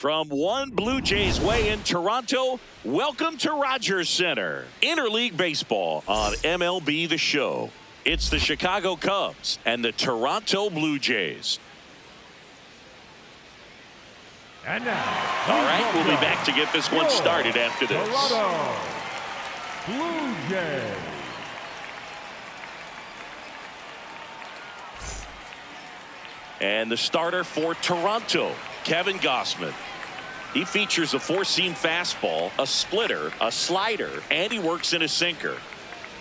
From one Blue Jays way in Toronto, welcome to Rogers Center. Interleague Baseball on MLB The Show. It's the Chicago Cubs and the Toronto Blue Jays. And now, all right, we'll be back to get this one started after this. Toronto Blue Jays. And the starter for Toronto, Kevin Gausman. He features a four-seam fastball, a splitter, a slider, and he works in a sinker.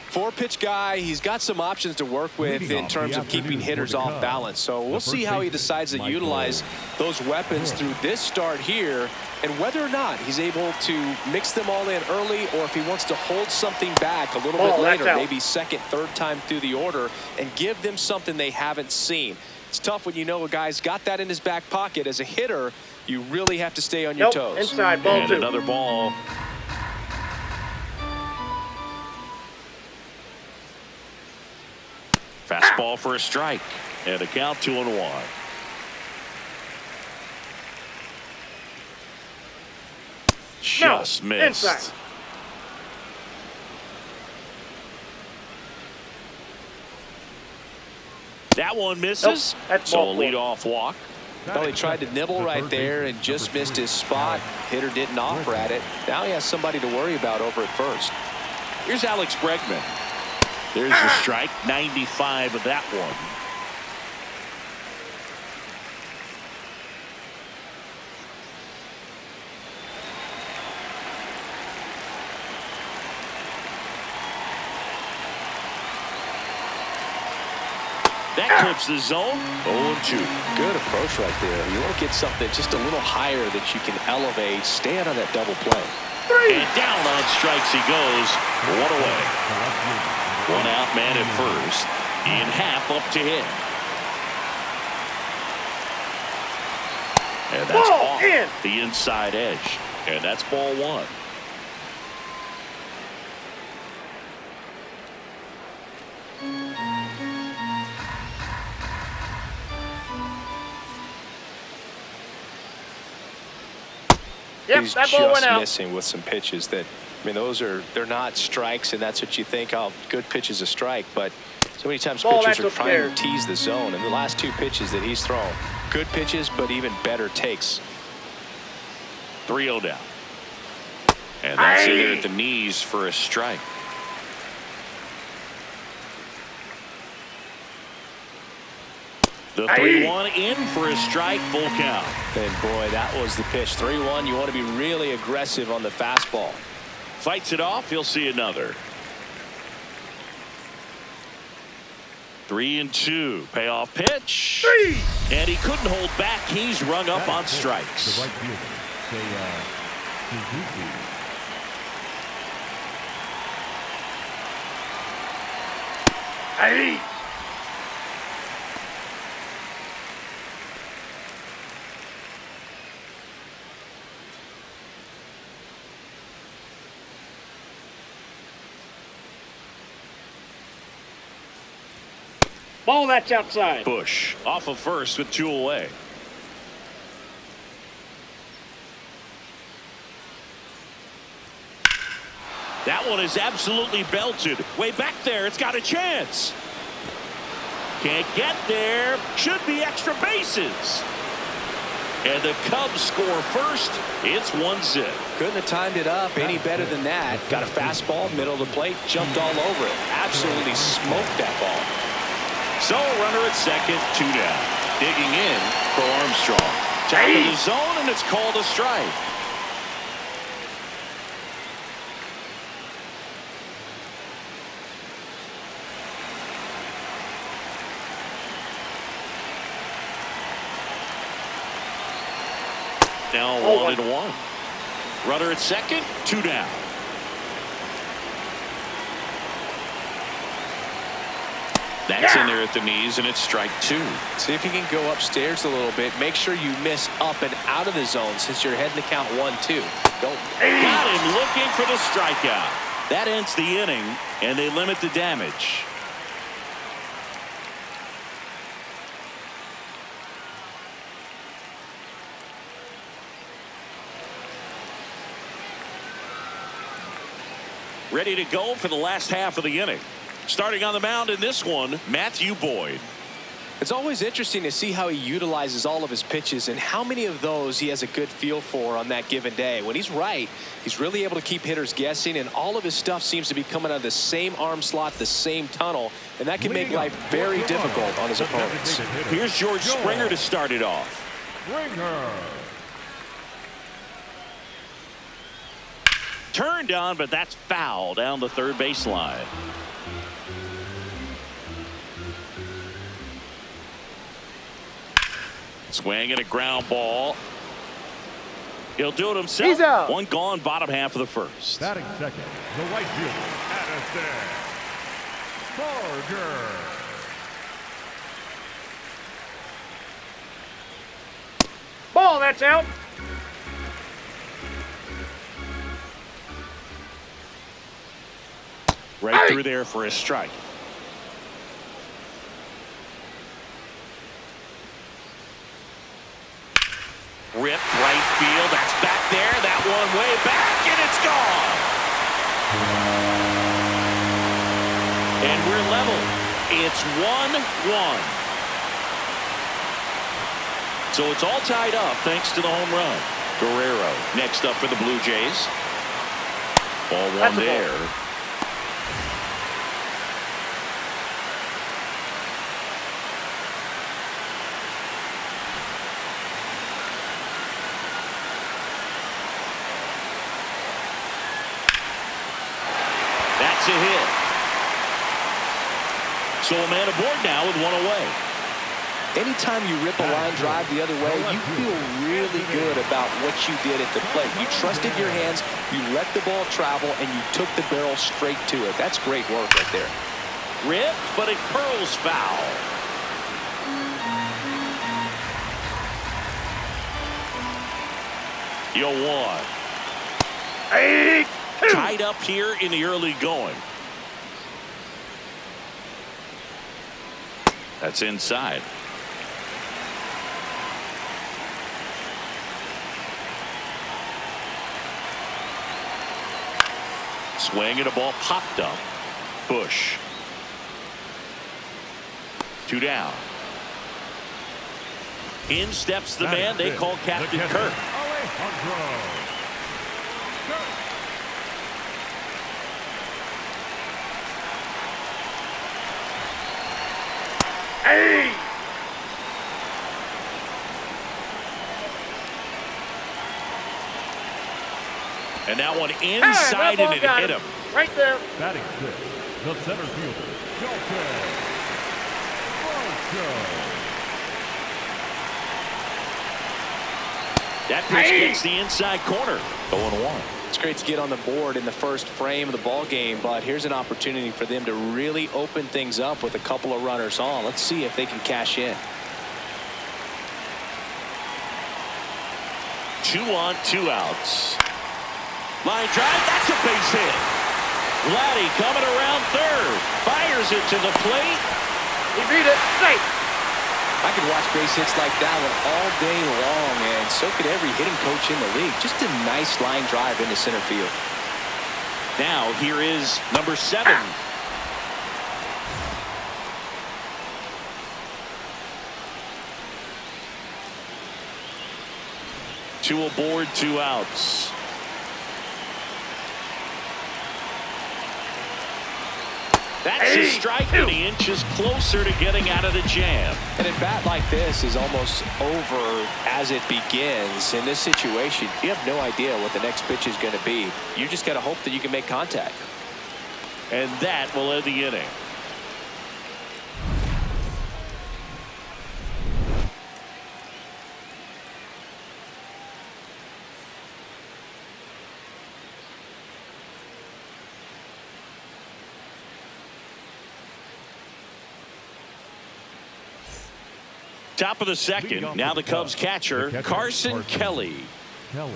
Four-pitch guy. He's got some options to work with in terms of keeping hitters off balance. So we'll see how he decides to utilize those weapons through this start here, and whether or not he's able to mix them all in early, or if he wants to hold something back a little bit later, maybe second, third time through the order, and give them something they haven't seen. It's tough when you know a guy's got that in his back pocket. As a hitter, you really have to stay on your toes. Inside, ball and two. Another ball. Fastball for a strike. And a count 2-1. Just missed. Inside. That one misses. That's so a ball four. leadoff walk. Well, he tried to nibble right there and just missed his spot. Hitter didn't offer at it. Now he has somebody to worry about over at first. Here's Alex Bregman. There's the strike. 95 of that one. That clips the zone. 0-2. Good approach right there. You want to get something just a little higher that you can elevate. Stand on that double play. And down on strikes he goes. One away. One out, man at first. In half up to hit. And that's Ball off in. the inside edge. And that's ball one. Yep, He's that ball went just out. missing with some pitches that, I mean, they're not strikes, and that's what you think, oh, good pitch is a strike, but so many times Ball, pitchers that's are trying upstairs. to tease the zone, and the last two pitches that he's thrown, good pitches, but even better takes. 3-0 down. And that's in there at the knees for a strike. The 3-1 in for a strike, full count. And boy, that was the pitch. 3-1. You want to be really aggressive on the fastball. Fights it off. He'll see another. 3-2. Payoff pitch. And he couldn't hold back. He's rung up on strikes. The right fielder, Suzuki. Ball, that's outside. Bush off of first with 2 away. That one is absolutely belted. Way back there. It's got a chance. Can't get there. Should be extra bases. And the Cubs score first. It's 1-0. Couldn't have timed it up any better than that. Got a fastball, middle of the plate, jumped all over it. Absolutely smoked that ball. So runner at second, 2 down. Digging in for Armstrong. Top of the zone, and it's called a strike. Now 1-1. Runner at second, 2 down. That's in there at the knees, and it's strike 2. See if you can go upstairs a little bit. Make sure you miss up and out of the zone since you're heading to count 1-2. Don't. Got him looking for the strikeout. That ends the inning, and they limit the damage. ready to go for the last half of the inning. Starting on the mound in this one, Matthew Boyd. It's always interesting to see how he utilizes all of his pitches and how many of those he has a good feel for on that given day. When he's right, he's really able to keep hitters guessing, and all of his stuff seems to be coming out of the same arm slot, the same tunnel, and that can make life very difficult on his opponents. Here's George Springer to start it off. Springer. Turned on, but that's foul down the third baseline. Swing and a ground ball. He'll do it himself. He's out. One gone, bottom half of the first. Batting second, the right fielder, Addison Barger. Ball, that's out. Right through there for a strike. Ripped right field. That's back there. That one way back, and it's gone. And we're level. It's 1-1. So it's all tied up thanks to the home run. Guerrero next up for the Blue Jays. Ball one there. That's a hit. So a man aboard now with one away. Anytime you rip a line drive the other way, you feel really good about what you did at the plate. You trusted your hands, you let the ball travel, and you took the barrel straight to it. That's great work right there. Rip, but it curls foul. Yo, one. Tied up here in the early going. That's inside. Swing and a ball popped up. Bush. Two down. In steps the man they call Captain Kirk. Hey! And that one inside and it hit him. Right there. Batting six, the center fielder, Shelton Marshall. That pitch gets the inside corner. 0-1. It's great to get on the board in the first frame of the ball game, but here's an opportunity for them to really open things up with a couple of runners on. Let's see if they can cash in. 2 on, 2 outs. Line drive, that's a base hit. Vladdy coming around third. Fires it to the plate. He beat it. Safe. I could watch base hits like that one all day long, and so could every hitting coach in the league. Just a nice line drive into center field. Now here is number 7. Two aboard, 2 outs. That's a strike, and he inches closer to getting out of the jam. And a bat like this is almost over as it begins. In this situation, you have no idea what the next pitch is going to be. You just got to hope that you can make contact. And that will end the inning. Top of the second. Now the Cubs catcher, Carson Kelly. Kelly.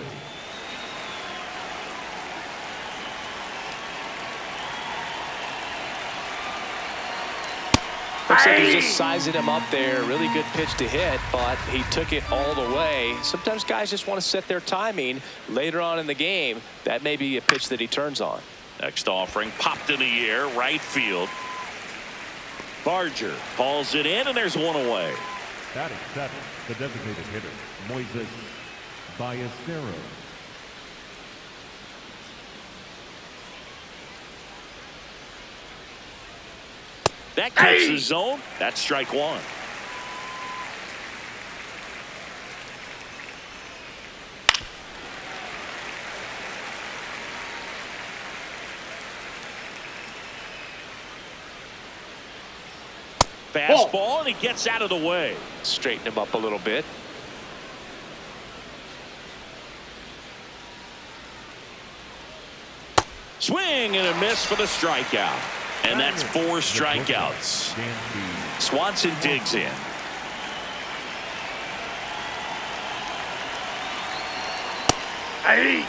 Looks like he's just sizing him up there. Really good pitch to hit, but he took it all the way. Sometimes guys just want to set their timing later on in the game. That may be a pitch that he turns on. Next offering popped in the air, right field. Barger hauls it in, and there's one away. Batting seventh, the designated hitter, Moises Ballesteros. That cuts the zone. That's strike one. Fastball, and he gets out of the way. Straighten him up a little bit. Swing and a miss for the strikeout. And that's 4 strikeouts. Swanson digs in. Hey.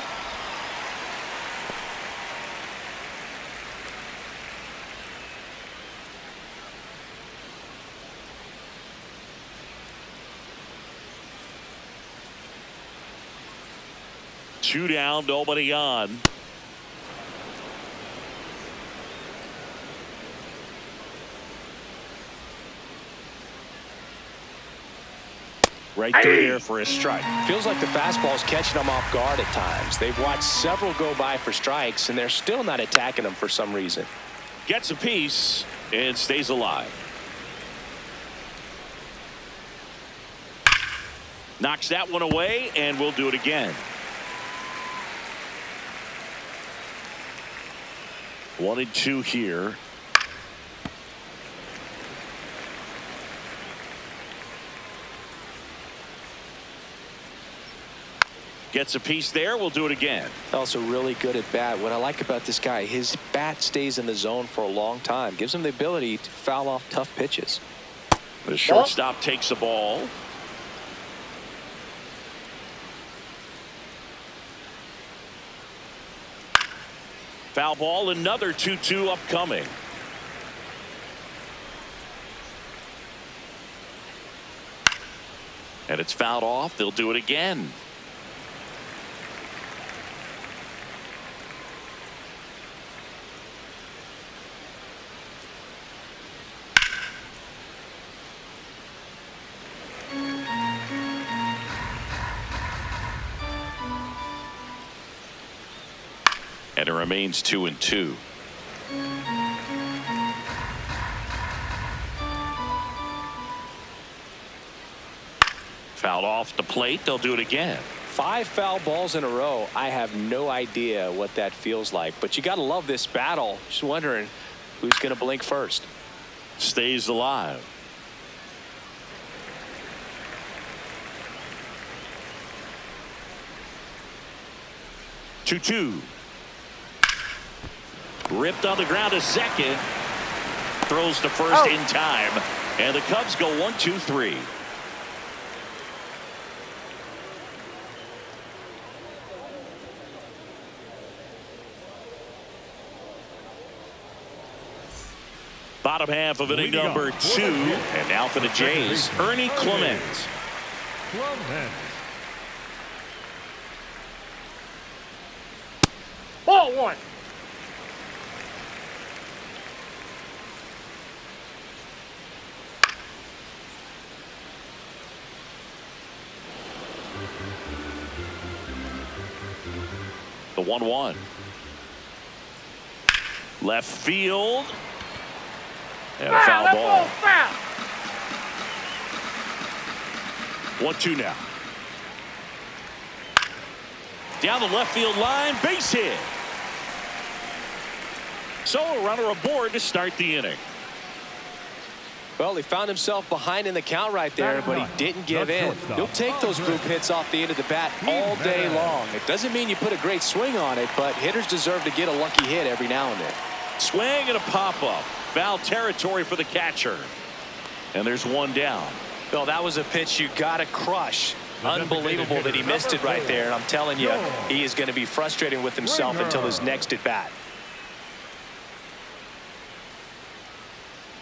Two down, nobody on. Right through there for a strike. Feels like the fastball's catching them off guard at times. They've watched several go by for strikes, and they're still not attacking them for some reason. Gets a piece and stays alive. Knocks that one away, and we'll do it again. 1-2 here. Gets a piece there. We'll do it again. Also really good at bat. What I like about this guy, his bat stays in the zone for a long time. Gives him the ability to foul off tough pitches. The shortstop takes the ball. Foul ball, another 2-2 upcoming. And it's fouled off. They'll do it again. And it remains 2-2. Fouled off the plate. They'll do it again. 5 foul balls in a row. I have no idea what that feels like, but you got to love this battle. Just wondering who's going to blink first. Stays alive. Two. Ripped on the ground to second. Throws to first in time. And the Cubs go 1-2-3. Bottom half of inning number 2. And now for the Jays, Ernie Clement. Ball 1. The 1-1. Left field. And a foul ball. Foul. 1-2 now. Down the left field line, base hit. So a runner aboard to start the inning. Well, he found himself behind in the count right there, but he didn't give in. He'll take those group hits off the end of the bat all day long. It doesn't mean you put a great swing on it, but hitters deserve to get a lucky hit every now and then. Swing and a pop-up. Foul territory for the catcher. And there's one down. Well, that was a pitch you got to crush. Unbelievable that he missed it right there. And I'm telling you, he is going to be frustrated with himself until his next at bat.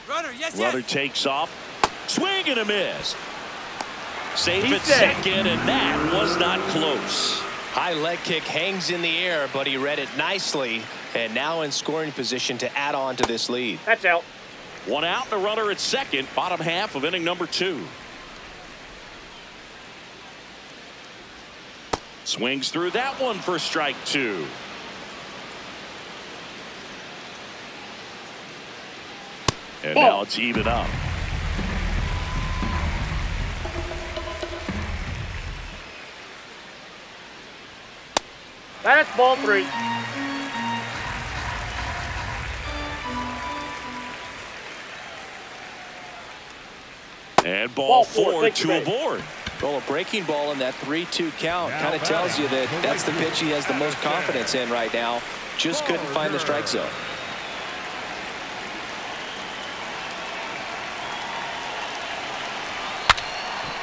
Runner takes off. Swing and a miss. Safe at second, and that was not close. High leg kick hangs in the air, but he read it nicely, and now in scoring position to add on to this lead. That's out. One out and a runner at second, bottom half of inning number 2. Swings through that one for strike 2. And now it's even up. That's ball 3. And ball 4 Thank to you, a mate. board. Well, a breaking ball in that 3-2 count kind of tells you that that's the pitch he has the most confidence in right now. Just couldn't find the strike zone.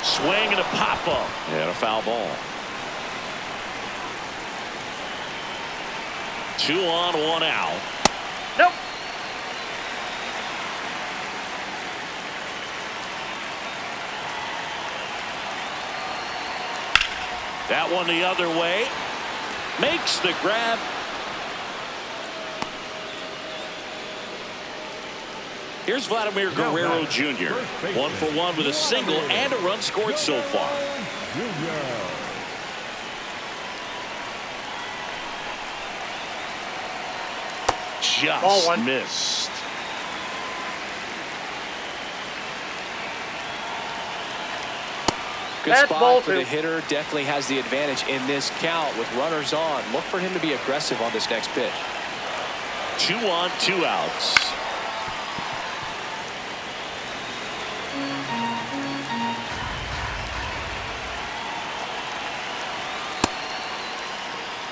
Swing and a pop up and a foul ball. 2 on, 1 out. Nope. That one the other way. Makes the grab. Here's Vladimir Guerrero Jr. 1 for 1 with a single and a run scored so far. Just missed. Good spot for the hitter. Definitely has the advantage in this count with runners on. Look for him to be aggressive on this next pitch. 2 on, 2 outs.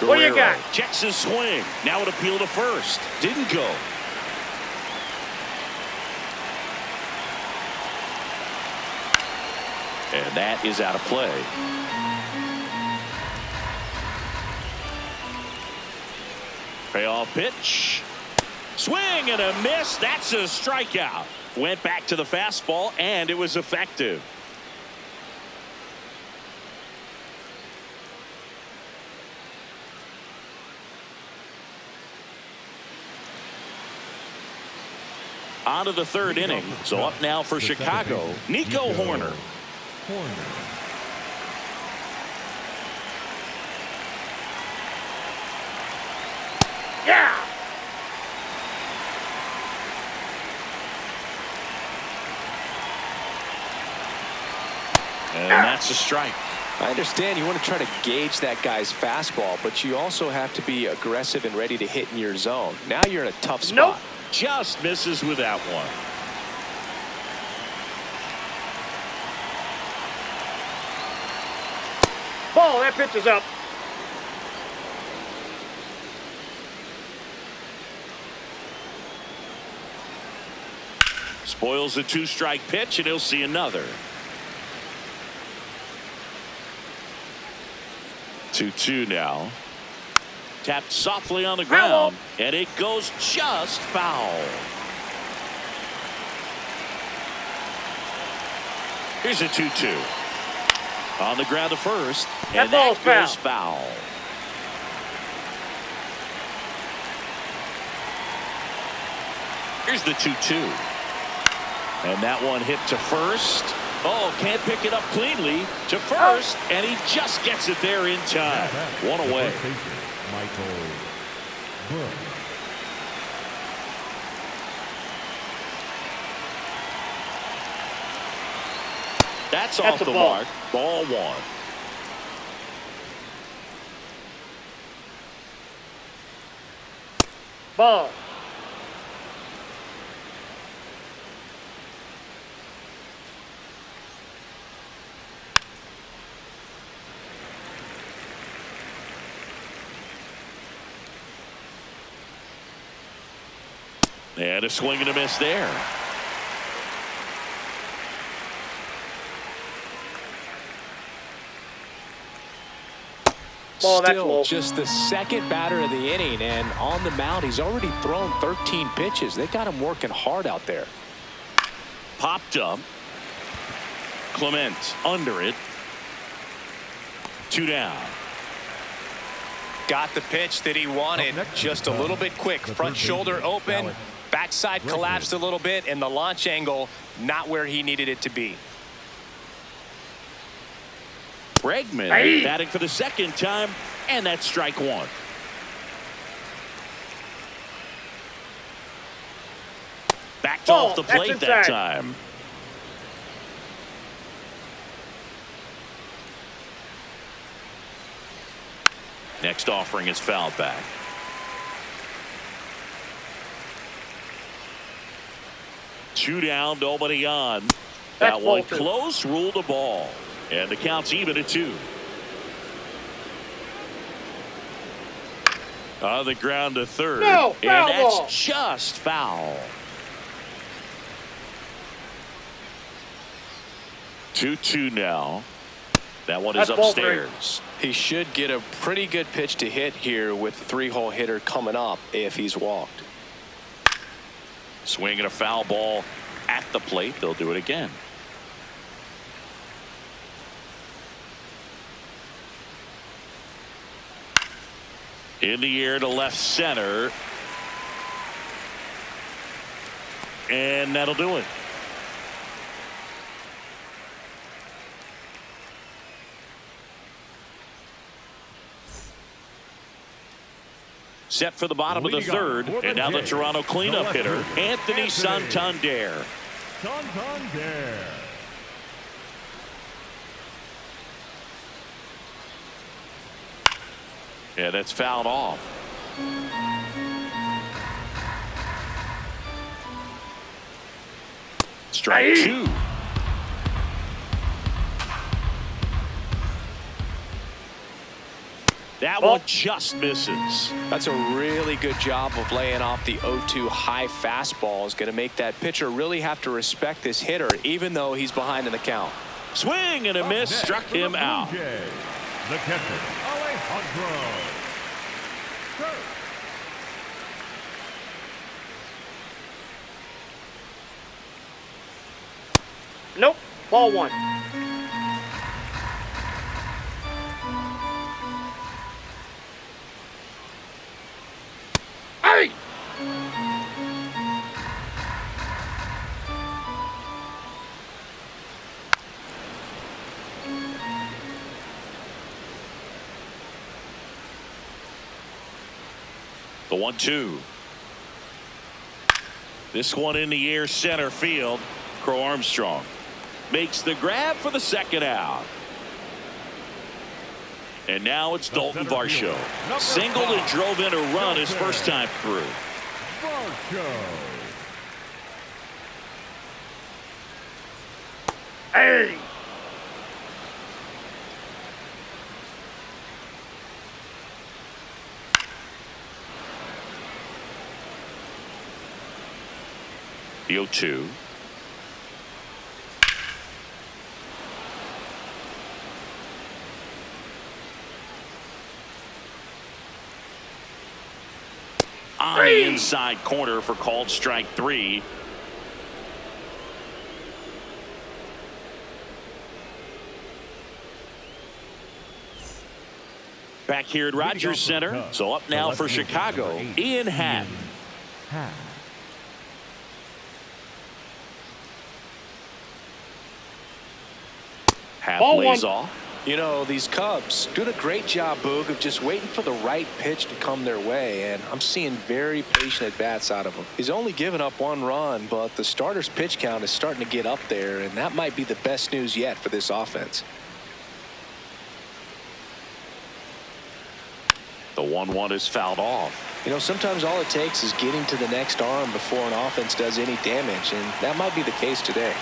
What do you got? Checks his swing. Now an appeal to first. Didn't go. And that is out of play. Payoff pitch. Swing and a miss. That's a strikeout. Went back to the fastball, and it was effective. On to the 3rd inning. So up now for Chicago, Nico Horner. Yeah. And that's a strike. I understand you want to try to gauge that guy's fastball, but you also have to be aggressive and ready to hit in your zone. Now you're in a tough spot. Nope. Just misses with that one. Ball, that pitch is up. Spoils the 2-strike pitch, and he'll see another. 2-2 now. Tapped softly on the ground, and it goes just foul. Here's a 2-2. On the ground to first, and that goes foul. Here's the 2-2. And that one hit to first. Oh, can't pick it up cleanly to first, and he just gets it there in time. One away. That's off the mark. Ball 1. Ball. And a swing and a miss there. Ball, that's Still low. just the 2nd batter of the inning, and on the mound he's already thrown 13 pitches. They got him working hard out there. Popped up. Clement under it. 2 down. Got the pitch that he wanted, just a little bit quick. Front shoulder open, backside collapsed a little bit, and the launch angle not where he needed it to be. Bregman batting for the second time, and that's strike one. Backed off the plate that time. Next offering is fouled back. Two down, nobody on. That one close, ruled a ball. And the count's even at 2. On the ground to third. No, and foul that's ball. just foul. 2-2 now. That one is upstairs. He should get a pretty good pitch to hit here with the 3-hole hitter coming up if he's walked. Swinging a foul ball at the plate. They'll do it again. In the air to left center. And that'll do it. Set for the bottom of the third. And now the Toronto cleanup hitter, Anthony Santander. Santander. Yeah, that's fouled off. Strike 2. That one just misses. That's a really good job of laying off the 0-2 high fastball. Is going to make that pitcher really have to respect this hitter, even though he's behind in the count. Swing and a miss, struck him out. The catcher, Alejandro. Nope. Ball 1. Hey! The 1-2. This one in the air center field. Crow Armstrong makes the grab for the second out. And now it's Dalton Varsho. Singled and drove in a run his first time through. Hey! The 0-2. On the inside corner for called strike 3. Back here at Rogers Center. So up now for Chicago, Ian Happ. Happ lays off. You know, these Cubs doing a great job, Boog, of just waiting for the right pitch to come their way, and I'm seeing very patient at-bats out of him. He's only given up 1 run, but the starter's pitch count is starting to get up there, and that might be the best news yet for this offense. The 1-1 is fouled off. You know, sometimes all it takes is getting to the next arm before an offense does any damage, and that might be the case today.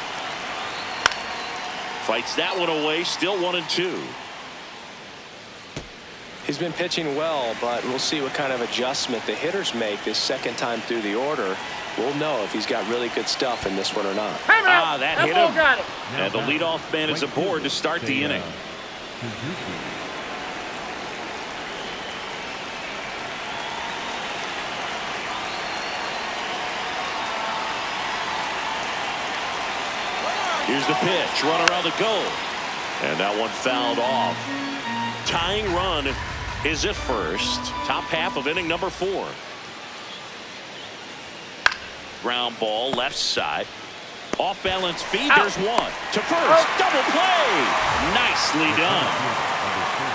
Fights that one away, still 1-2. He's been pitching well, but we'll see what kind of adjustment the hitters make this second time through the order. We'll know if he's got really good stuff in this one or not. That hit him. Got it. And the leadoff man is aboard to start the inning. Here's the pitch, run around the goal. And that one fouled off. Tying run is at first. Top half of inning number 4. Ground ball left side. Off balance feed. There's one to first. Double play. Nicely done.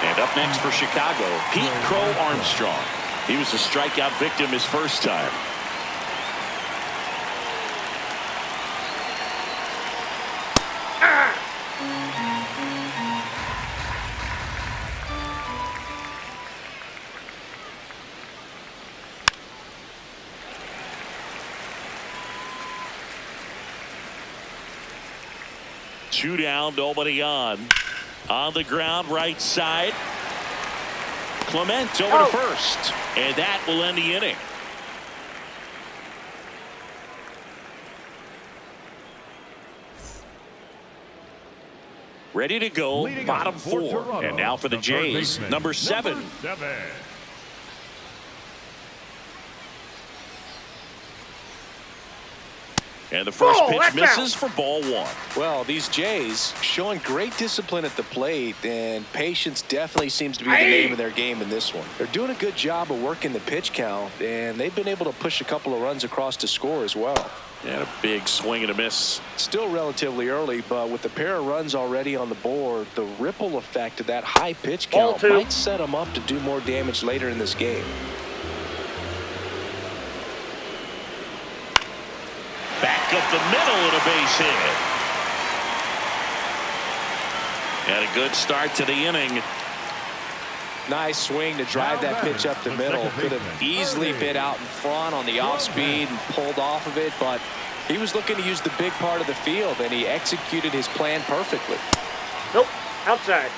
And up next for Chicago, Pete Crow Armstrong. He was a strikeout victim his first time. Two down, nobody on. On the ground, right side. Clement over to first. And that will end the inning. Ready to go, Leading bottom for 4. Toronto, And now for the Jays, number 7. Number 7. And the first pitch misses for ball 1. Well, these Jays showing great discipline at the plate, and patience definitely seems to be the name of their game in this one. They're doing a good job of working the pitch count, and they've been able to push a couple of runs across to score as well. And a big swing and a miss. Still relatively early, but with the pair of runs already on the board, the ripple effect of that high pitch count might set them up to do more damage later in this game. Back up the middle and a base hit. And a good start to the inning. Nice swing to drive that pitch up the middle. Could have easily been out in front on the off speed and pulled off of it, but he was looking to use the big part of the field, and he executed his plan perfectly. Nope, outside.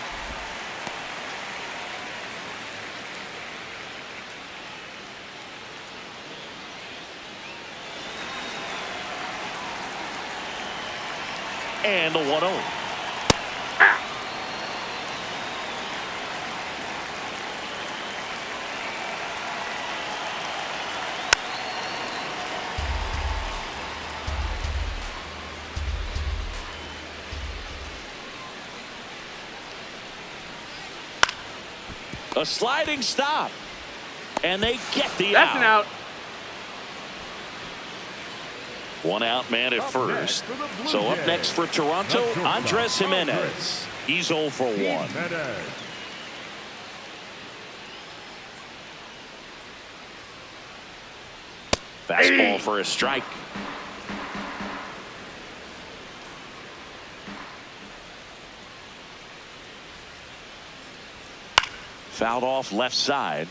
And the 1-0. A sliding stop. And they get the out. That's an out. 1 out man at first. So up next for Toronto, Andres Jimenez. He's 0 for 1. Fastball for a strike. Fouled off left side.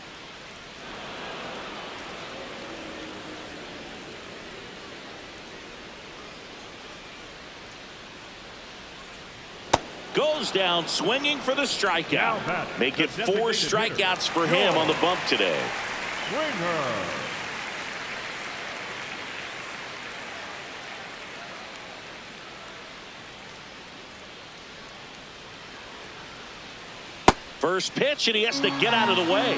Goes down swinging for the strikeout. Make it 4 strikeouts for him on the bump today. First pitch, and he has to get out of the way.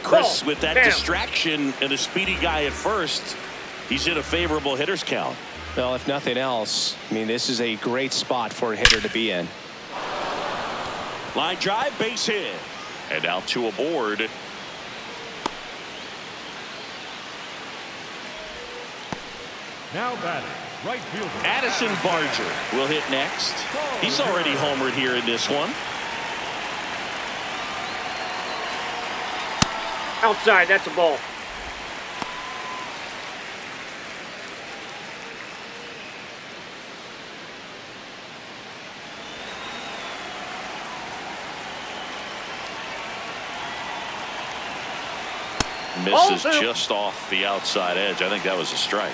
Chris with that distraction and a speedy guy at first. He's in a favorable hitter's count. Well, if nothing else, I mean, this is a great spot for a hitter to be in. Line drive, base hit. And now 2 aboard. Now batting, right fielder Addison Barger will hit next. He's already homered here in this one. Outside, that's a ball. Misses just off the outside edge. I think that was a strike.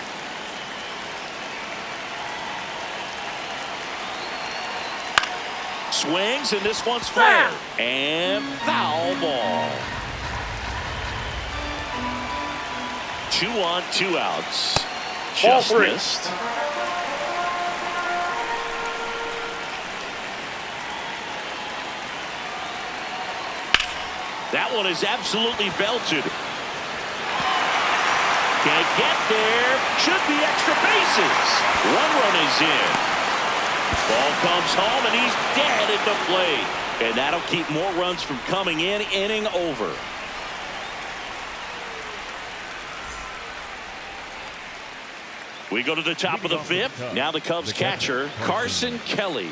Swings, and this one's fair. And foul ball. 2 on, 2 outs. Just missed. That one is absolutely belted. Can't get there. Should be extra bases. 1 run is in. Ball comes home, and he's dead at the plate. And that'll keep more runs from coming in. Inning over. We go to the top of the fifth. Now the Cubs catcher, Carson Kelly.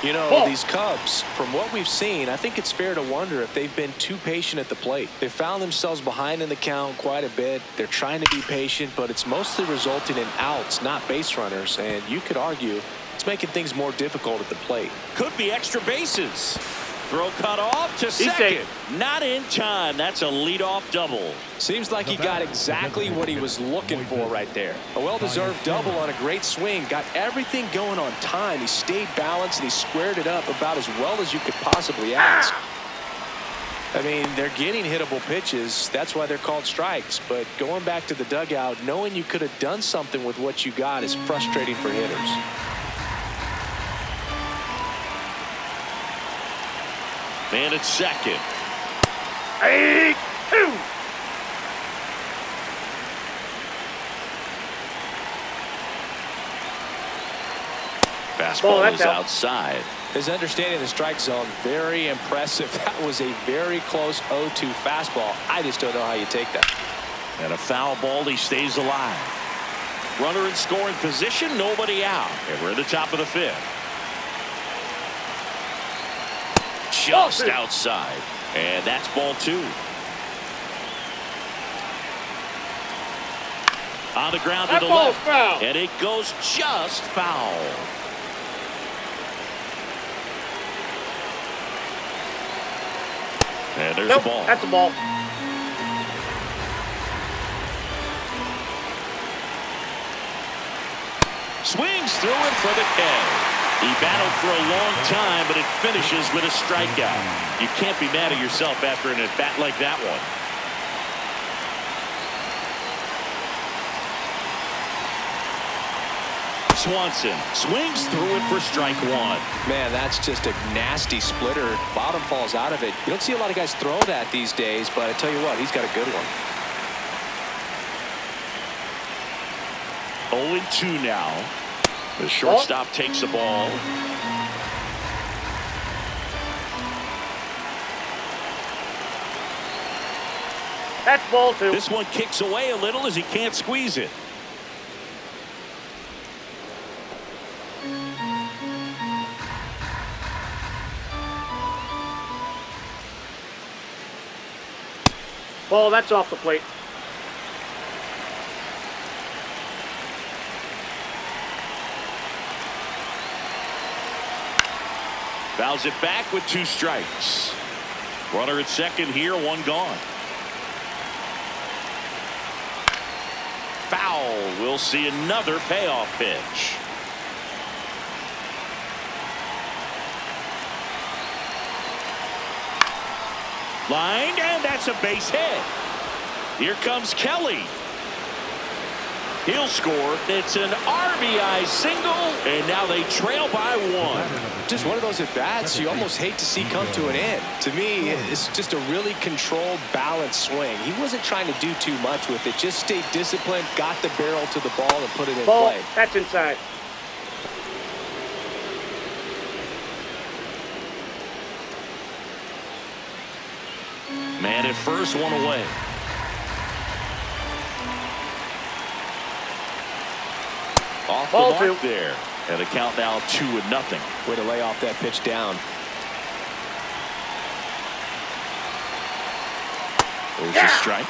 You know, these Cubs, from what we've seen, I think it's fair to wonder if they've been too patient at the plate. They found themselves behind in the count quite a bit. They're trying to be patient, but it's mostly resulting in outs, not base runners. And you could argue it's making things more difficult at the plate. Could be extra bases. Throw cut off to second. Not in time. That's a leadoff double. Seems like he got exactly what he was looking for right there. A well-deserved double on a great swing. Got everything going on time. He stayed balanced and he squared it up about as well as you could possibly ask. I mean, they're getting hittable pitches. That's why they're called strikes. But going back to the dugout, knowing you could have done something with what you got is frustrating for hitters. Man at second. 8-2. Fastball is outside. His understanding of the strike zone, very impressive. That was a very close 0-2 fastball. I just don't know how you take that. And a foul ball, he stays alive. Runner in scoring position, nobody out. And we're at the top of the fifth. Just outside. And that's ball two. On the ground to the left. Foul. And it goes just foul. And there's the ball. That's a ball. Swings through it for the K. He battled for a long time, but it finishes with a strikeout. You can't be mad at yourself after an at-bat like that one. Swanson swings through it for strike one. Man, that's just a nasty splitter. Bottom falls out of it. You don't see a lot of guys throw that these days, but I tell you what, he's got a good one. 0-2 now. The shortstop takes the ball. That's ball two. This one kicks away a little as he can't squeeze it. Ball, that's off the plate. Fouls it back with two strikes. Runner at second here, one gone. Foul. We'll see another payoff pitch. Lined, and that's a base hit. Here comes Kelly. He'll score. It's an RBI single, and now they trail by one. Just one of those at-bats you almost hate to see come to an end. To me, it's just a really controlled, balanced swing. He wasn't trying to do too much with it. Just stayed disciplined, got the barrel to the ball, and put it in Ball, play. that's inside. Man at first, one away. Off the Ball mark two. there. And the count now 2-0. Way to lay off that pitch down. There's a strike.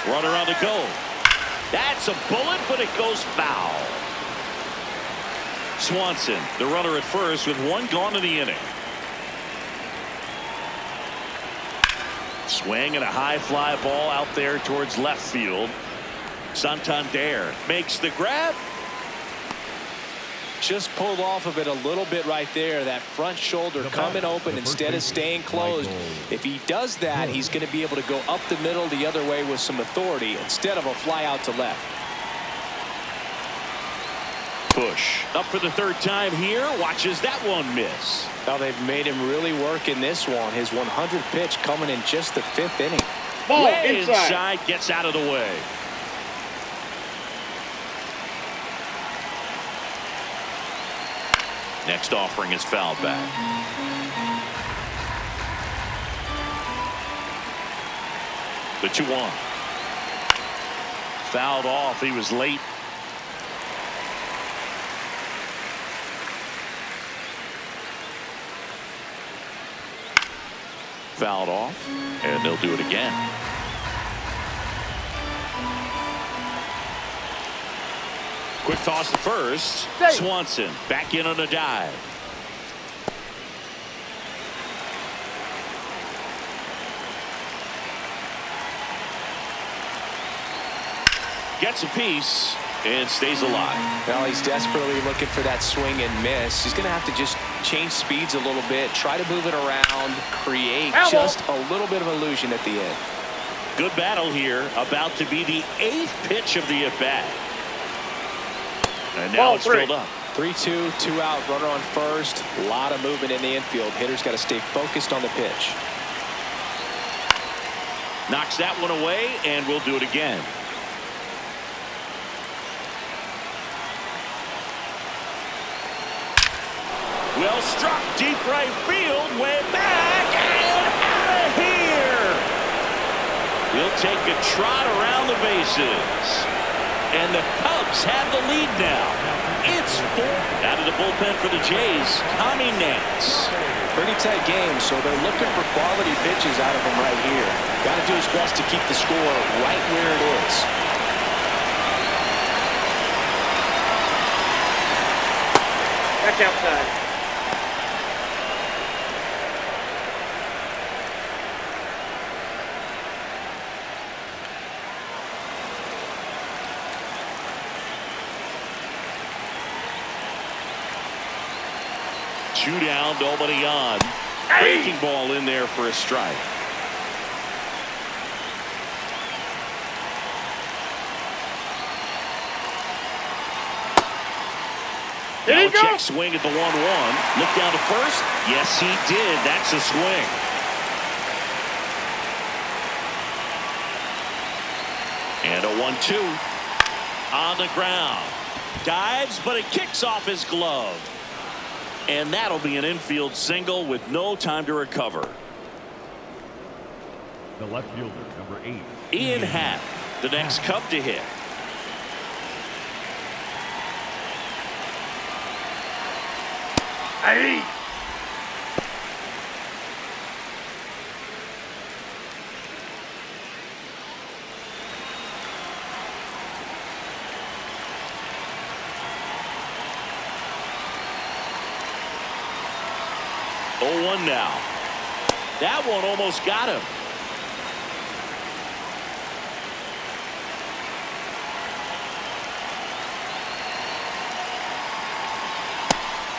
Runner on the go. That's a bullet, but it goes foul. Swanson, the runner at first, with one gone in the inning. Swing and a high fly ball out there towards left field. Santander makes the grab. Just pulled off of it a little bit right there. That front shoulder coming open instead of staying closed. If he does that, he's going to be able to go up the middle the other way with some authority instead of a fly out to left. push. Up for the third time here. Watches that one miss. Now they've made him really work in this one. His 100th pitch coming in just the 5th inning. Ball Way inside. gets out of the way. Next offering is fouled back. The 2-1. Fouled off. He was late. Fouled off, and they'll do it again. Quick toss to first. Hey. Swanson back in on a dive. Gets a piece and stays alive. Well, he's desperately looking for that swing and miss. He's going to have to just change speeds a little bit, try to move it around, create just a little bit of illusion at the end. Good battle here. About to be the 8th pitch of the at-bat. And now it's filled up. 3-2, 2 out, runner on first. A lot of movement in the infield. Hitter's got to stay focused on the pitch. Knocks that one away, and we'll do it again. Well struck, deep right field, way back, and out of here. He'll take a trot around the bases. And the Cubs have the lead now. It's 4. Out of the bullpen for the Jays, Tommy Nance. Pretty tight game, so they're looking for quality pitches out of him right here. Got to do his best to keep the score right where it is. That's outside. Two down, nobody on. Breaking ball in there for a strike. Did he go? Check swing at the 1-1. Look down to first. Yes, he did. That's a swing. And a 1-2 on the ground. Dives, but it kicks off his glove. And that'll be an infield single with no time to recover. The left fielder, number 8. Ian Happ, the next Cub to hit. Hey. Oh, 1 now. That one almost got him.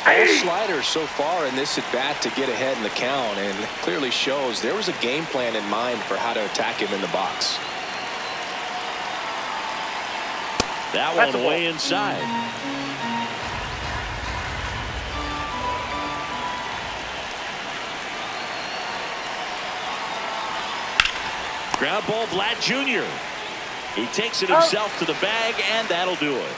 All sliders so far in this at bat to get ahead in the count, and clearly shows there was a game plan in mind for how to attack him in the box. That one way inside. Ground ball, Vlad Jr. He takes it himself to the bag, and that'll do it.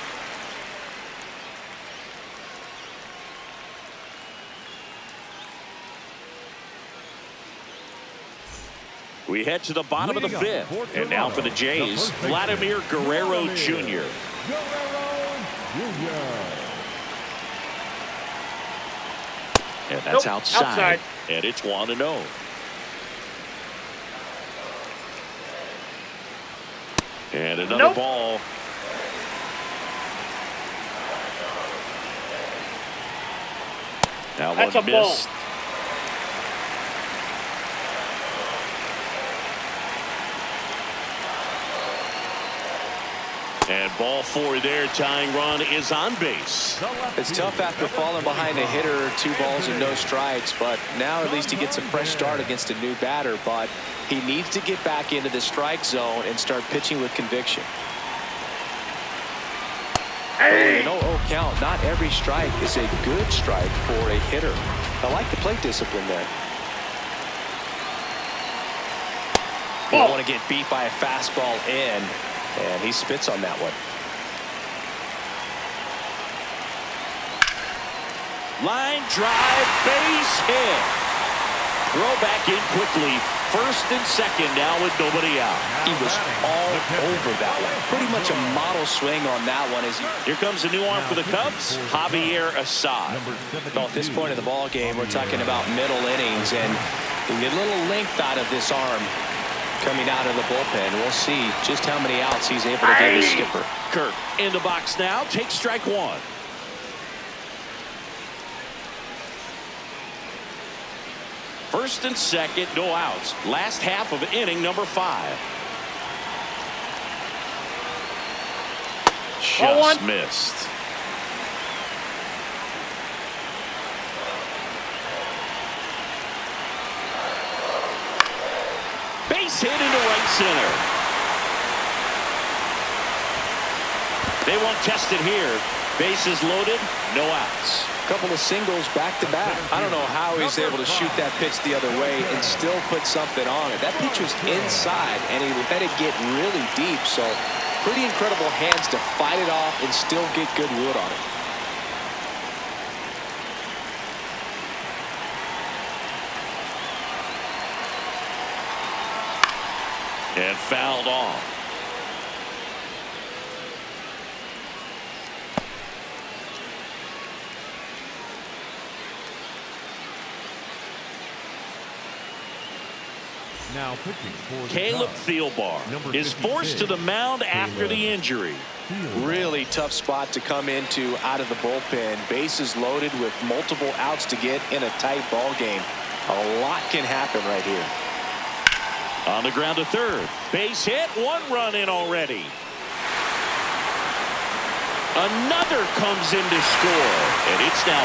We head to the bottom of the 5th. And now for the Jays, Vladimir Guerrero Jr. And that's outside. And it's 1-0. And another ball. That That's one a ball. missed. And ball 4 there. Tying run is on base. It's tough after falling behind a hitter, 2 balls and no strikes, but now at least he gets a fresh start against a new batter. But he needs to get back into the strike zone and start pitching with conviction. Well, you know, count, not every strike is a good strike for a hitter. I like the plate discipline there. You don't want to get beat by a fastball in, and he spits on that one. Line drive, base hit. Throw back in quickly. First and second now with nobody out. He was all over that one. Pretty much a model swing on that one. Here comes a new arm for the Cubs, Javier Assad. Well, at this point of the ball game, we're talking about middle innings, and a little length out of this arm coming out of the bullpen. We'll see just how many outs he's able to give his skipper. Kirk in the box now. Takes strike one. First and second, no outs. Last half of inning number 5. Just missed. Base hit into right center. They won't test it here. Bases loaded, no outs. Couple of singles back to back. I don't know how he's able to shoot that pitch the other way and still put something on it. That pitch was inside, and he let it get really deep. So pretty incredible hands to fight it off and still get good wood on it. And fouled off. Now pitching for the Caleb Cubs, Thielbar is forced to the mound after the injury. Really tough spot to come into out of the bullpen. Bases loaded with multiple outs to get in a tight ball game. A lot can happen right here. On the ground to third. Base hit. 1 run in already. Another comes in to score. And it's now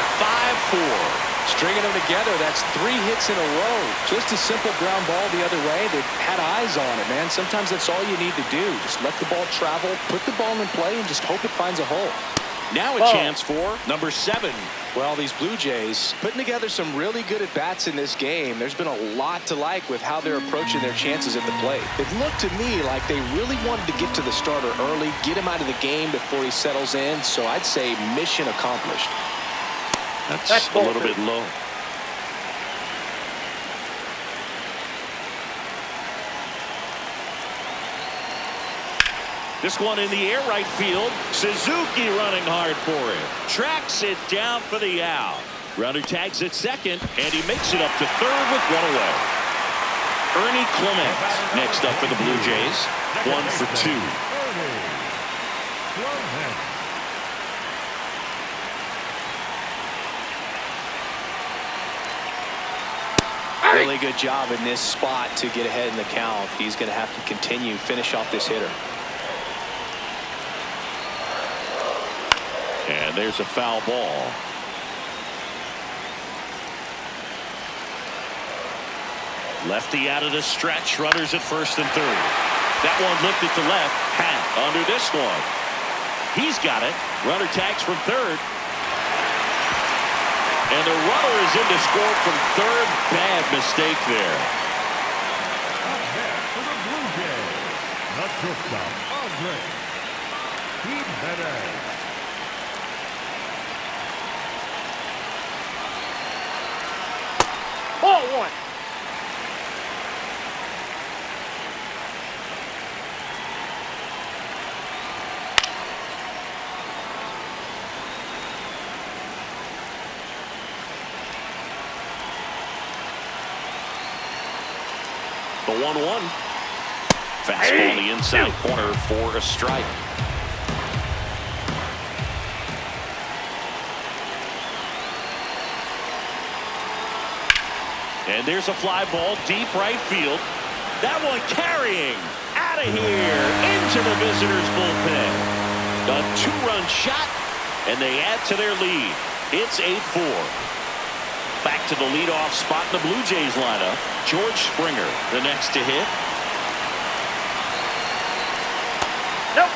5-4. Stringing them together, that's 3 hits in a row. Just a simple ground ball the other way. They've had eyes on it, man. Sometimes that's all you need to do. Just let the ball travel, put the ball in play, and just hope it finds a hole. Now a chance for number 7. Well, these Blue Jays putting together some really good at-bats in this game. There's been a lot to like with how they're approaching their chances at the plate. It looked to me like they really wanted to get to the starter early, get him out of the game before he settles in. So I'd say mission accomplished. That's a little bit low. This one in the air right field. Suzuki running hard for it. Tracks it down for the out. Runner tags at second, and he makes it up to third with 1 away. Ernie Clement next up for the Blue Jays. 1 for 2. Really good job in this spot to get ahead in the count. He's going to have to continue, finish off this hitter. And there's a foul ball. Lefty out of the stretch. Runners at first and third. That one lifted to left. Hat under this one. He's got it. Runner tags from third. And the runner is in to score from third. Bad mistake there. Up next for the Blue Jays, the shortstop, Andre. Jimenez. Ball 1. The 1-1. Fastball in the inside corner for a strike. And there's a fly ball deep right field. That one carrying out of here into the visitors' bullpen. A 2-run shot, and they add to their lead. It's 8-4. Back to the leadoff spot in the Blue Jays lineup. George Springer, the next to hit. Nope.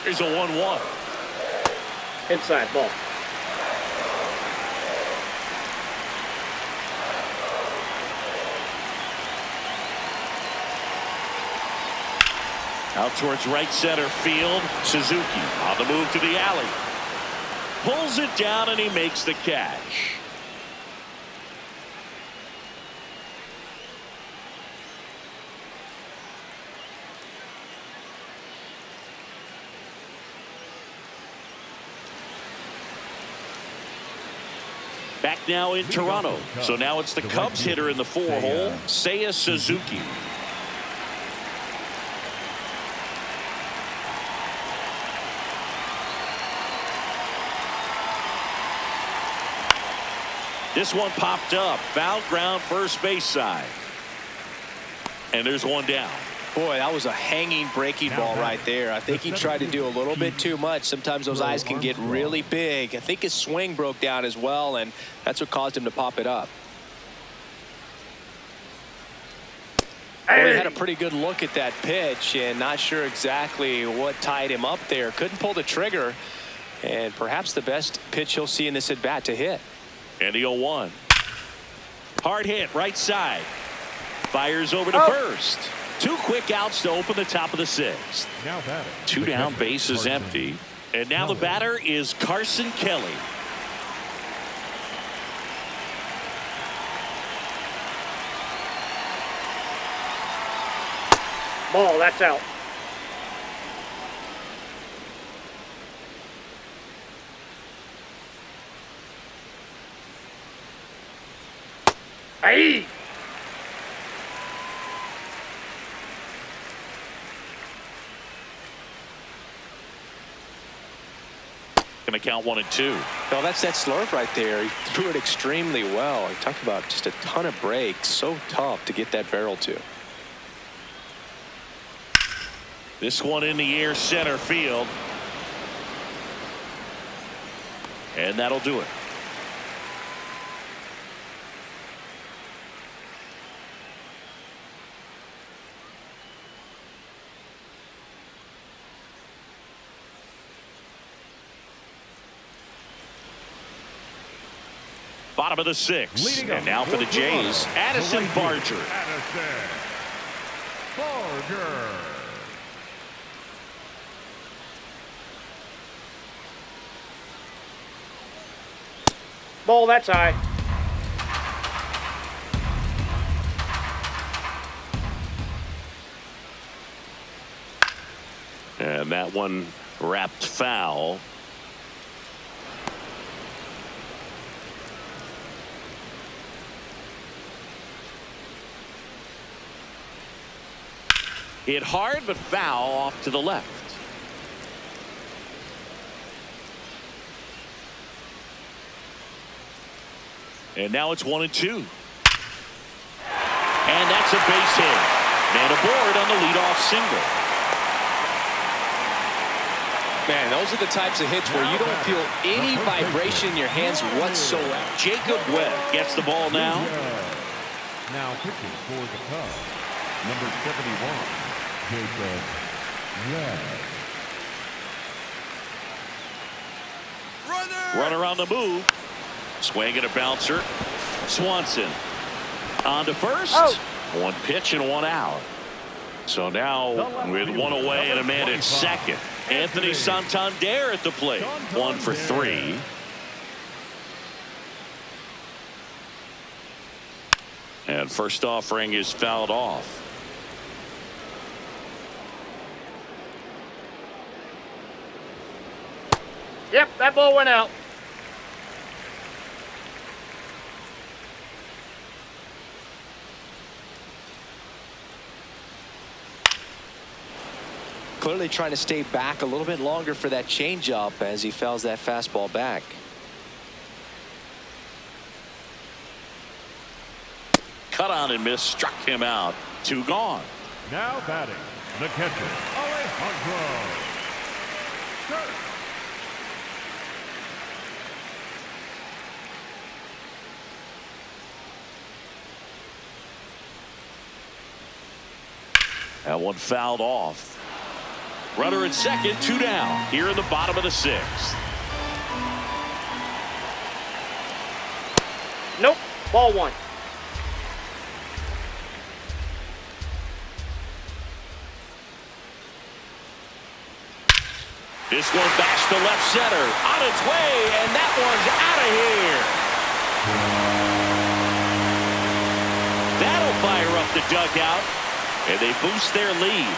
Here's a 1-1. Inside ball. Out towards right center field. Suzuki on the move to the alley. Pulls it down and he makes the catch. Back now in Toronto. So now it's the Cubs hitter in the 4-hole, Seiya Suzuki. This one popped up. Foul ground, first base side. And there's one down. Boy, that was a hanging breaking ball right there. I think he tried to do a little bit too much. Sometimes those eyes can get really big. I think his swing broke down as well, and that's what caused him to pop it up. Well, he had a pretty good look at that pitch and not sure exactly what tied him up there. Couldn't pull the trigger, and perhaps the best pitch he'll see in this at bat to hit. And the 0-1. Hard hit, right side. Fires over to first. 2 quick outs to open the top of the 6th. Now batting. 2 down, base is empty. And now the batter is Carson Kelly. Ball, that's out. Hey! Going to count 1 and 2. Well, that's that slurve right there. He threw it extremely well. He talked about just a ton of breaks. So tough to get that barrel to. This one in the air, center field. And that'll do it. Bottom of the 6th. And now for the Jays, Addison Barger. Addison Barger. Ball, that's high. And that one wrapped foul. Hit hard, but foul off to the left. And now it's 1 and 2. And that's a base hit. Man aboard on the leadoff single. Man, those are the types of hits where you don't feel any vibration in your hands whatsoever. Jacob Webb gets the ball now. Now pitching for the Cubs, number 71, Jacob Webb. Runner on the move. Swing and a bouncer. Swanson on to first. One pitch and 1 out. So now with 1 away and a man at second. Anthony Santander at the plate. 1 for 3. And first offering is fouled off. Yep, that ball went out. Clearly trying to stay back a little bit longer for that changeup as he fouls that fastball back. Cut on and miss, struck him out. 2 gone. Now batting, the catcher, Alejandro. Start. That one fouled off. Runner at second, 2 down here in the bottom of the 6th. Nope. Ball 1. This one bashed to left center. On its way, and that one's out of here. That'll fire up the dugout, and they boost their lead.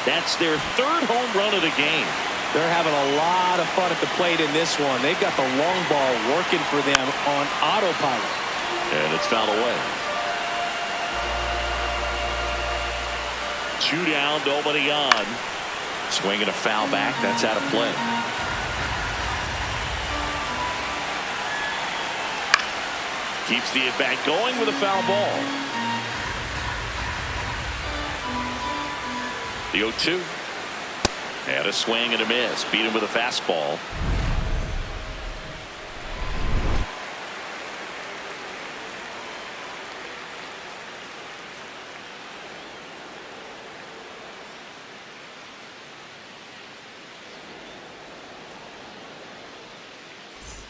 That's their 3rd home run of the game. They're having a lot of fun at the plate in this one. They've got the long ball working for them on autopilot. And it's fouled away. 2 down, nobody on. Swinging a foul back. That's out of play. Keeps the at-bat going with a foul ball. The 0-2. And a swing and a miss. Beat him with a fastball.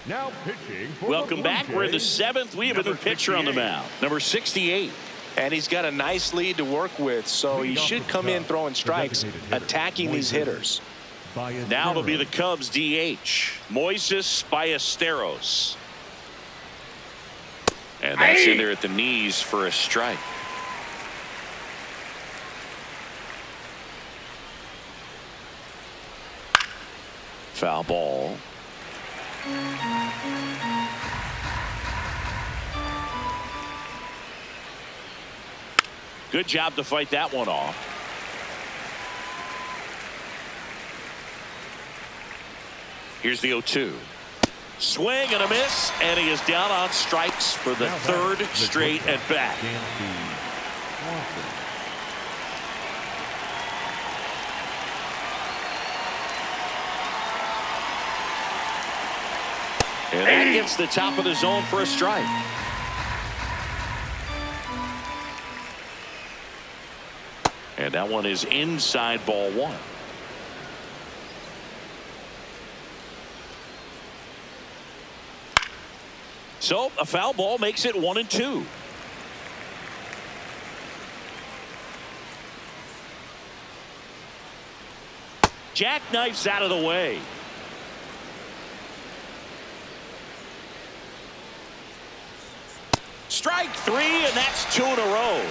Now pitching for Welcome the back. Blue We're in the Jays, 7th. We have a new number pitcher on the 68. mound. Number 68. And he's got a nice lead to work with, so he should come in throwing strikes, attacking these hitters. Now it'll be the Cubs DH, Moises Ballesteros. And that's in there at the knees for a strike. Foul ball. Good job to fight that one off. Here's the 0-2. Swing and a miss, and he is down on strikes for the 3rd straight at bat. And that gets the top of the zone for a strike. And that one is inside ball 1. So a foul ball makes it 1-2. Jackknifes out of the way. Strike 3, and that's 2 in a row.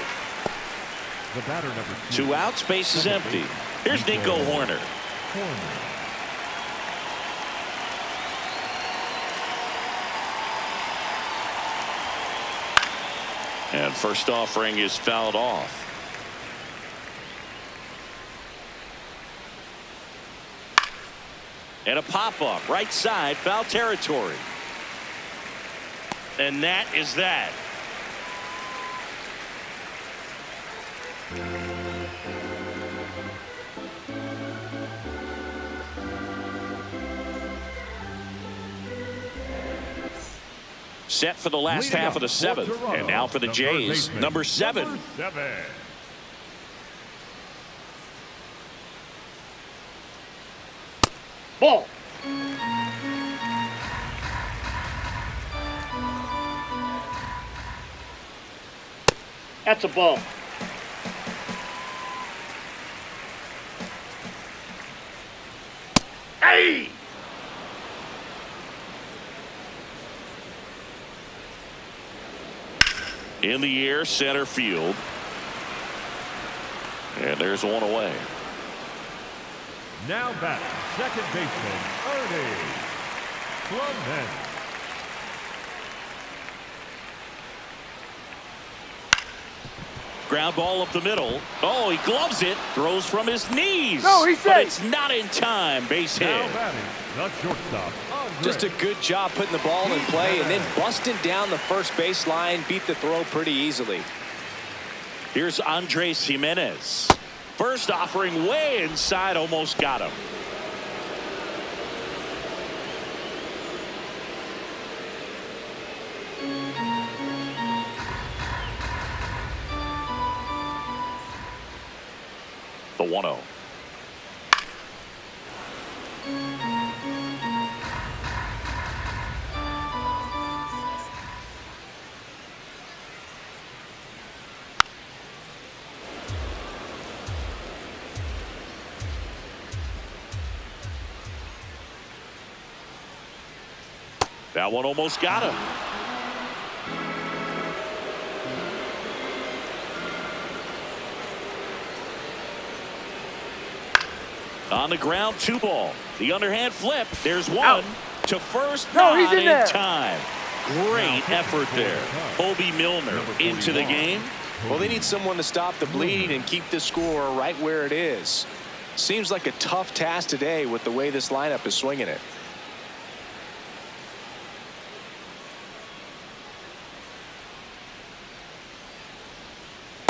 The batter number 2 outs, base is empty. Here's Nico Horner. And first offering is fouled off. And a pop-up right side, foul territory. And that is that. Set for the last half of the 7th. And now for the Jays, number 7. Ball. That's a ball. Hey! In the air, center field. And there's one away. Now back, second baseman, Ernie Clement. Ground ball up the middle. Oh, he gloves it. Throws from his knees. No, he's but safe. it's not in time. Base hit. Now batting, the shortstop, Andre. Just a good job putting the ball in play and then busting down the first base line. Beat the throw pretty easily. Here's Andres Jimenez. First offering way inside, almost got him. The 1-0. That one almost got him. On the ground, 2 ball. The underhand flip. There's one. Out. To first, No, not he's in there. time. Great effort there. Kobe Milner into the game. Well, they need someone to stop the bleeding and keep the score right where it is. Seems like a tough task today with the way this lineup is swinging it.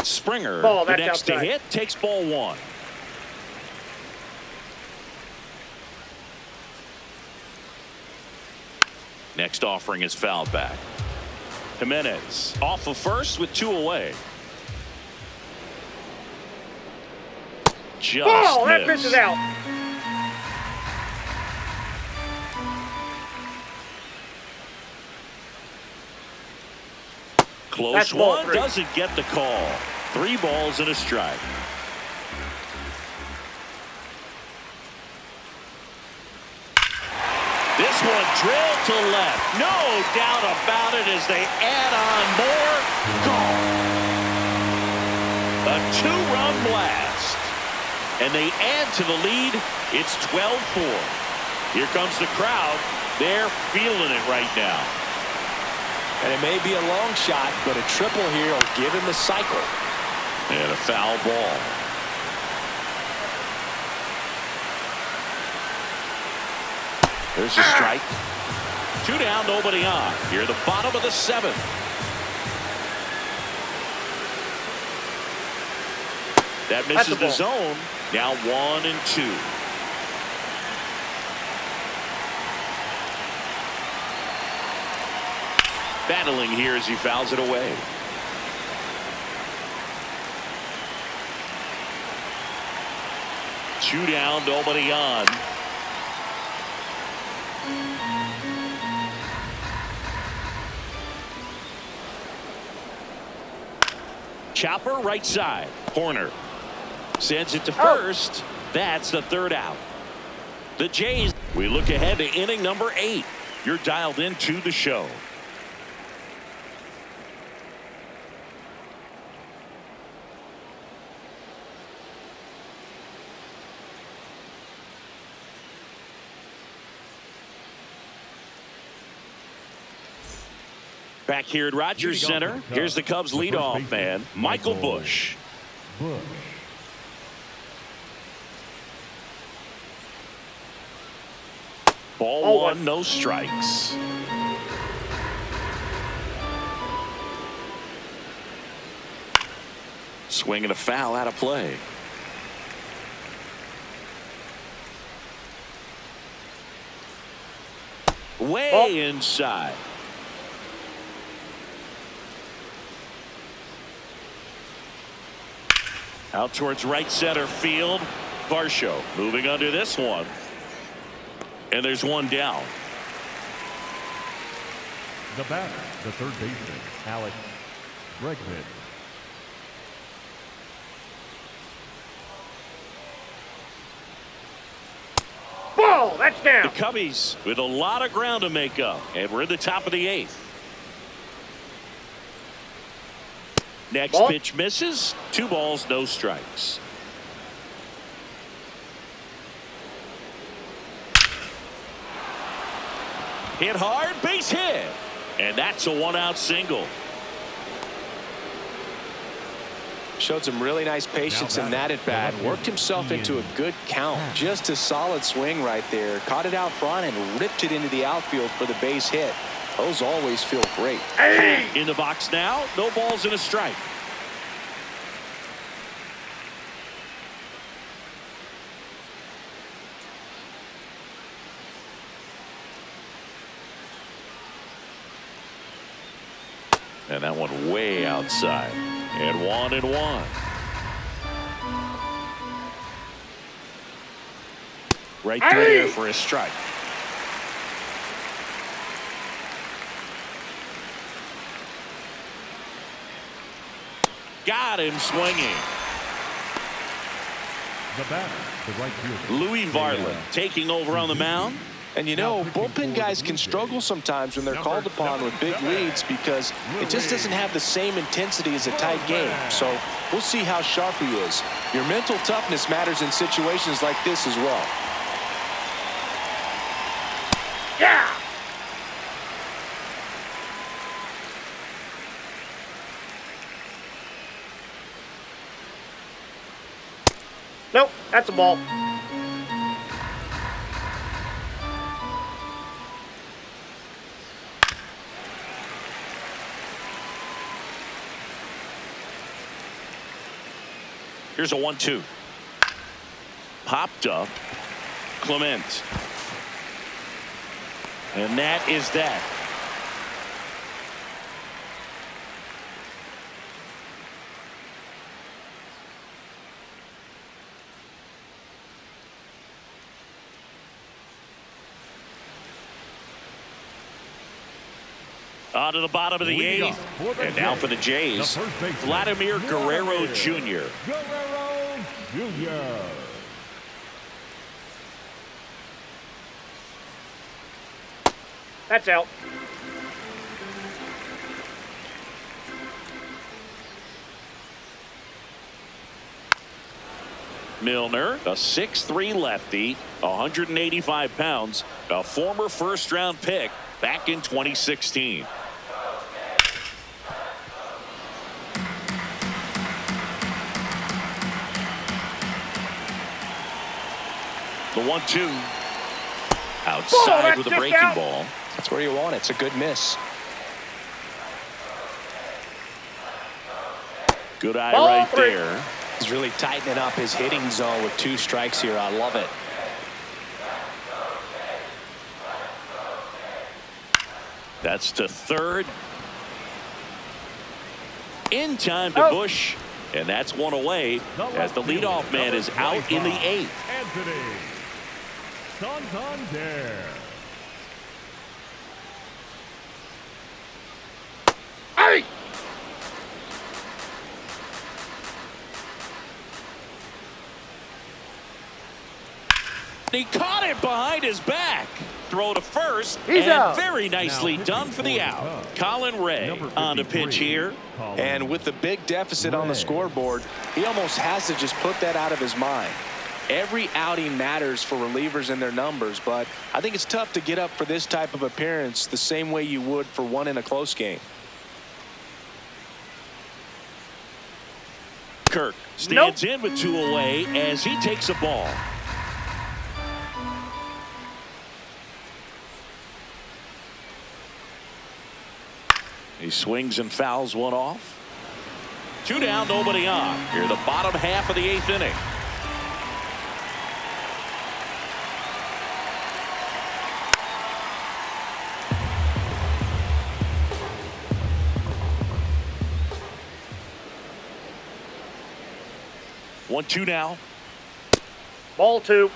Springer, Ball, the that's next to outside. hit, takes ball 1. Next offering is fouled back. Jimenez off of first with 2 away. Just Ball, that missed. misses out. Close That's ball one, 3. doesn't get the call. 3 balls and a strike. This one drilled to left. No doubt about it as they add on more. Gone. A 2-run blast. And they add to the lead. It's 12-4. Here comes the crowd. They're feeling it right now. And it may be a long shot, but a triple here will give him the cycle. And a foul ball. There's a strike. 2 down, nobody on. Here at the bottom of the 7th. That misses the zone. Now 1 and 2. Battling here as he fouls it away. Two down, nobody on. Chopper right side. Horner sends it to first. That's the 3rd out. The Jays. We look ahead to inning number 8. You're dialed into the show. Back here at Rogers Center, here's the Cubs leadoff man, Michael Busch. Ball 1, no strikes. Swing and a foul out of play. Way inside. Out towards right center field. Varsho moving under this one. And there's one down. The batter, the third baseman, Alex Bregman. Ball, that's down. The Cubbies with a lot of ground to make up. And we're in the top of the 8th. Next Ball. pitch misses. 2 balls, no strikes. Hit hard, base hit. And that's a 1-out single. Showed some really nice patience in that at bat. Worked himself into a good count. Just a solid swing right there. Caught it out front and ripped it into the outfield for the base hit. Those always feel great. Hey! In the box now, no balls and a strike. And that one way outside. And 1-1. Right through there for a strike. Got him swinging. The batter, the right fielder. Louis Varland taking over on the mound. And you know, bullpen guys can struggle sometimes when they're called upon with big leads because it just doesn't have the same intensity as a tight game. So we'll see how sharp he is. Your mental toughness matters in situations like this as well. Yeah! Nope, that's a ball. Here's a 1-2. Popped up. Clement. And that is that. On to the bottom of the eighth. And now for the Jays, Vladimir Guerrero Jr. Guerrero Jr. That's out. Milner, a 6'3" lefty, 185 pounds, a former first-round pick back in 2016. The 1-2. Outside with a breaking ball. That's where you want it. It's a good miss. Good eye Ball right 3. there. He's really tightening up his hitting zone with 2 strikes here. I love it. That's to third. In time to Bush. And that's one away as the leadoff man is out in the 8th. Anthony Santander. Hey! He caught it behind his back. Throw to first. He's and out. very nicely done for the out. Colin Ray on the pitch here. And with the big deficit on the scoreboard, he almost has to just put that out of his mind. Every outing matters for relievers and their numbers, but I think it's tough to get up for this type of appearance the same way you would for one in a close game. Kirk stands in with 2 away as he takes a ball. He swings and fouls one off. 2 down, nobody on. Here, the bottom half of the 8th inning. One, 2 now. Ball 2.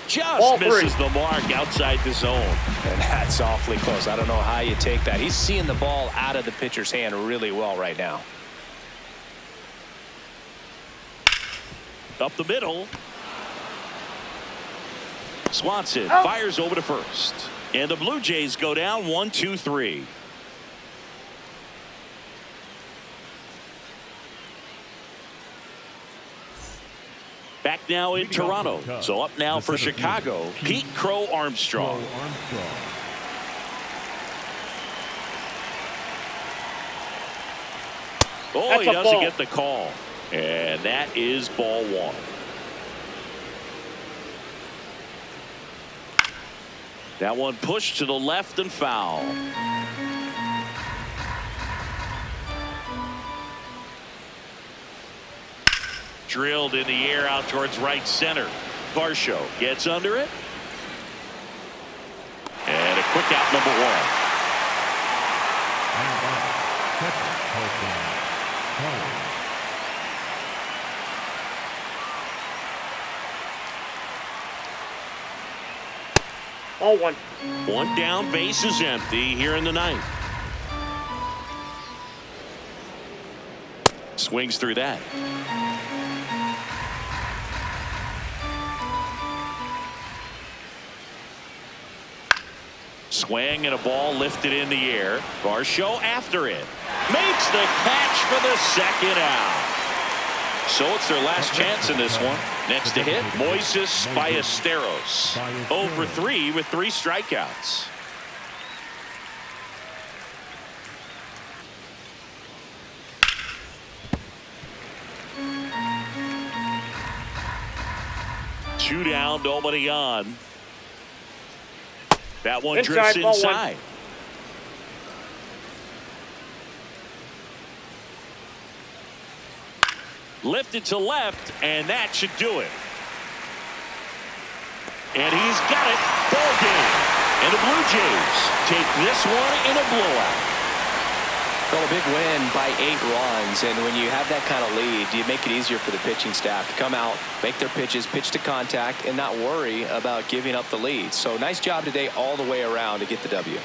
Just Ball 3. misses the mark outside the zone. And that's awfully close. I don't know how you take that. He's seeing the ball out of the pitcher's hand really well right now. Up the middle. Swanson fires over to first. And the Blue Jays go down 1-2-3. Back now in Toronto. So up now for Chicago, Pete Crow Armstrong. Oh, he doesn't get the call. And that is ball 1. That one pushed to the left and foul. Drilled in the air out towards right center. Varsho gets under it. And a quick out, number 1. Ball 1. 1 down, base is empty here in the 9th. swings through that. Swing and a ball lifted in the air. Varsho after it. Makes the catch for the second out. So it's their last chance in this one. Next to hit, Moises Ballesteros. 0 for 3 with 3 strikeouts. Two down, nobody on. That one drifts inside. Lifted to left, and that should do it. And he's got it. Ball game. And the Blue Jays take this one in a blowout. Well, a big win by 8 runs, and when you have that kind of lead, you make it easier for the pitching staff to come out, make their pitches, pitch to contact, and not worry about giving up the lead. So nice job today all the way around to get the W.